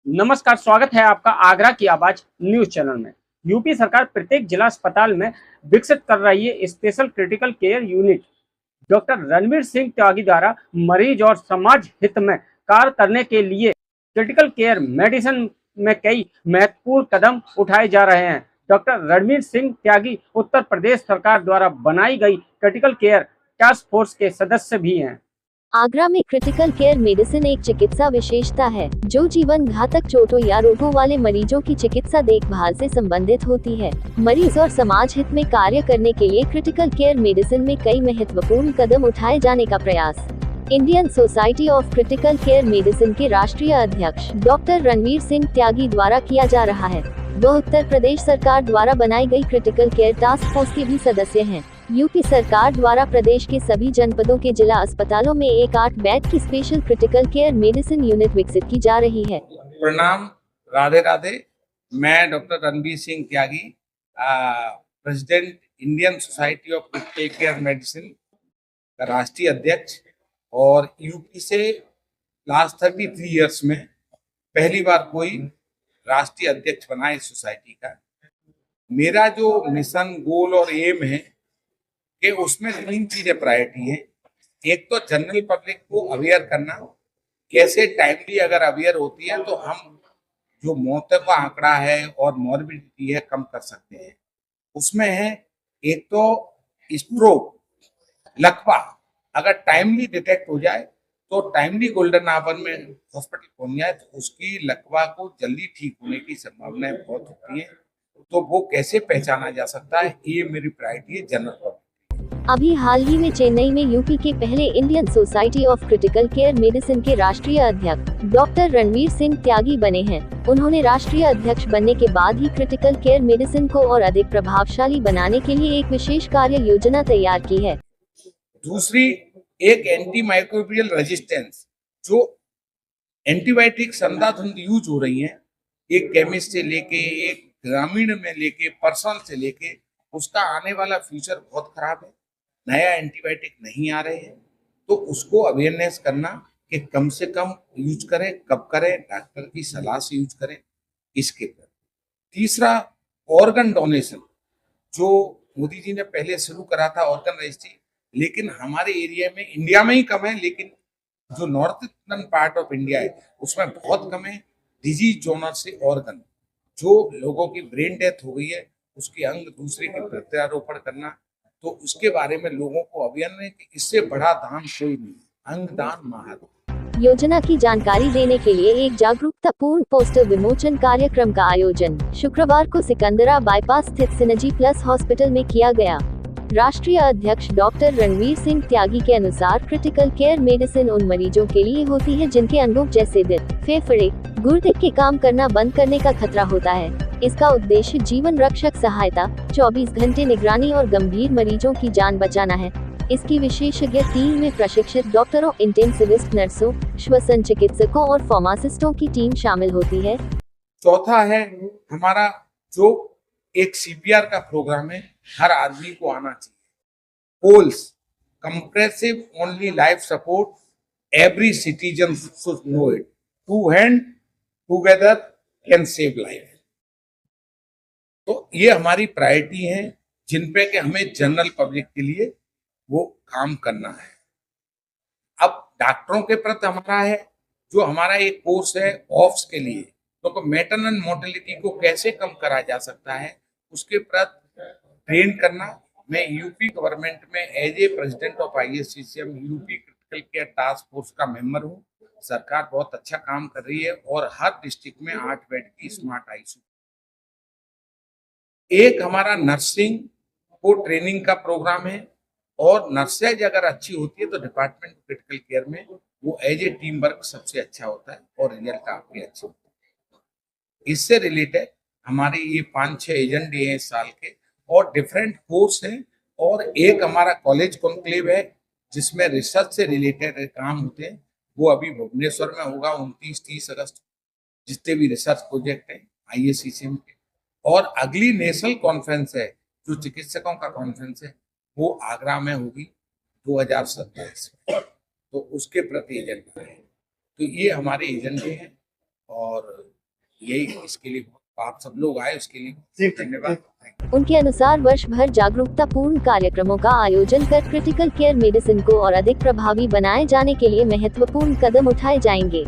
नमस्कार, स्वागत है आपका आगरा की आवाज न्यूज चैनल में। यूपी सरकार प्रत्येक जिला अस्पताल में विकसित कर रही है special critical care unit. Doctor Ranveer Singh Tyagi द्वारा मरीज और समाज हित में कार्य करने के लिए क्रिटिकल केयर मेडिसिन में कई महत्वपूर्ण कदम उठाए जा रहे हैं। डॉक्टर रणवीर सिंह त्यागी उत्तर प्रदेश सरकार द्वारा बनाई गई क्रिटिकल केयर टास्क फोर्स के सदस्य भी हैं। आगरा में क्रिटिकल केयर मेडिसिन एक चिकित्सा विशेषता है जो जीवन घातक चोटों या रोगों वाले मरीजों की चिकित्सा देखभाल से संबंधित होती है। मरीज और समाज हित में कार्य करने के लिए क्रिटिकल केयर मेडिसिन में कई महत्वपूर्ण कदम उठाए जाने का प्रयास Indian society of critical care medicine के राष्ट्रीय अध्यक्ष डॉक्टर रणवीर सिंह त्यागी द्वारा किया जा रहा है। वह उत्तर प्रदेश सरकार द्वारा बनाई गई क्रिटिकल केयर टास्क फोर्स के भी सदस्य हैं। यूपी सरकार द्वारा प्रदेश के सभी जनपदों के जिला अस्पतालों में एक 8 बेड की special critical care medicine unit विकसित की जा रही है। प्रणाम, राधे राधे। मैं doctor Ranveer Singh Tyagi, president Indian society of critical care medicine का राष्ट्रीय अध्यक्ष, और यूपी से लास्ट 33 इयर्स में पहली बार कोई राष्ट्रीय अध्यक्ष बना इस सोसाइटी का। मेरा जो मिशन, गोल और एम है कि उसमें 3 चीजें प्रायोरिटी है। एक तो जनरल पब्लिक को अवेयर करना, कैसे टाइमली अगर अवेयर होती है तो हम जो मौतों का आंकड़ा है और मॉर्बिडिटी है कम कर सकते हैं। उसमें है एक तो स्ट्रोक, लकवा अगर टाइमली डिटेक्ट हो जाए तो टाइमली गोल्डन आवर में हॉस्पिटल पहुंच जाए तो उसकी लकवा को जल्दी ठीक होने की संभावनाएं बहुत होती है। तो वो कैसे पहचाना जा सकता है, ये मेरी प्रायोरिटी है जनरल पब्लिक। अभी हाल ही में चेन्नई में यूपी के पहले Indian society of critical care medicine के राष्ट्रीय अध्यक्ष डॉक्टर रणवीर सिंह त्यागी बने हैं। उन्होंने राष्ट्रीय अध्यक्ष बनने के बाद ही क्रिटिकल केयर मेडिसिन को और अधिक प्रभावशाली बनाने के लिए एक विशेष कार्य योजना तैयार की है। दूसरी, एक एंटी माइक्रोबियल रेजिस्टेंस, जो एंटीबायोटिक्स अंधाधुंध यूज हो रही है, एक केमिस्ट से लेके एक ग्रामीण में लेके पर्सनल से लेके, उसका आने वाला फ्यूचर बहुत खराब है। नया एंटीबायोटिक नहीं आ रहे हैं, तो उसको अवेयरनेस करना कि कम से कम यूज करें, कब करें, डॉक्टर की सलाह से यूज करें, इसके पर। तीसरा, ऑर्गन डोनेशन, जो मोदी जी ने पहले शुरू करा था ऑर्गन रजिस्ट्री, लेकिन हमारे एरिया में, इंडिया में ही कम है, लेकिन जो north eastern part of India है उसमें बहुत कम है। डिजीज डोनर से ऑर्गन, जो लोगों की ब्रेन डेथ हो गई है उसके अंग दूसरे के प्रत्यारोपण करना, तो उसके बारे में लोगों को अवेयर है कि इससे बड़ा दान कोई नहीं, अंगदान महादान। योजना की जानकारी देने के लिए एक जागरूकतापूर्ण पोस्टर विमोचन कार्यक्रम का आयोजन शुक्रवार को सिकंदरा बाईपास स्थित सिनर्जी प्लस हॉस्पिटल में किया गया। राष्ट्रीय अध्यक्ष डॉक्टर रणवीर सिंह त्यागी के अनुसार क्रिटिकल केयर मेडिसिन उन मरीजों के लिए होती है जिनके अंगों जैसे दिल, फेफड़े, गुर्दे के काम करना बंद करने का खतरा होता है। इसका उद्देश्य जीवन रक्षक सहायता, 24 घंटे निगरानी और गंभीर मरीजों की जान बचाना है। इसकी विशेषज्ञ टीम में प्रशिक्षित डॉक्टरों, इंटेंसिविस्ट नर्सों, श्वसन चिकित्सकों और फार्मासिस्टों की टीम शामिल होती है। चौथा है हमारा जो एक सीपीआर का प्रोग्राम है, हर आदमी को आना चाहिए। COLS, compressive only life support, every citizen should know it, 2 hand together can save life. तो ये हमारी प्रायोरिटी है जिन पे कि हमें जनरल पब्लिक के लिए वो काम करना है। अब डॉक्टरों के प्रति हमारा है, जो हमारा एक कोर्स है ऑफ्स के लिए, तो मैटरनल मोर्टेलिटी को कैसे कम करा जा सकता है उसके प्रति ट्रेन करना। मैं यूपी गवर्नमेंट में as a president of ISCCM UP critical care task force का मेंबर हूँ। सरकार बहुत अच्छा काम कर रही है और हर डिस्ट्रिक्ट में 8 बेड की स्मार्ट ICU। एक हमारा नर्सिंग को ट्रेनिंग का प्रोग्राम है, और नर्सेज अगर अच्छी होती है तो डिपार्टमेंट क्रिटिकल केयर में वो एज ए टीम वर्क सबसे अच्छा होता है और रिजल्ट काफी अच्छे होते हैं। इससे रिलेटेड हमारे ये 5-6 एजेंडे हैं इस साल के, और डिफरेंट कोर्स हैं, और एक हमारा कॉलेज कॉन्क्लेव है जिसमें रिसर्च से रिलेटेड काम होते हैं। वो अभी भुवनेश्वर में होगा 29-30 अगस्त। जितने भी रिसर्च प्रोजेक्ट हैं ISCCM के, और अगली नेशनल कॉन्फ्रेंस है जो चिकित्सकों का कॉन्फ्रेंस है, वो आगरा में होगी 2027 में। तो उसके प्रति एजेंडा है। तो ये हमारे एजेंडे हैं। और यही इसके लिए आप सब लोग आए उसके लिए धन्यवाद। उनके अनुसार वर्ष भर जागरूकता पूर्ण कार्यक्रमों का आयोजन कर क्रिटिकल केयर मेडिसिन को और अधिक प्रभावी बनाए जाने के लिए महत्वपूर्ण कदम उठाए जाएंगे।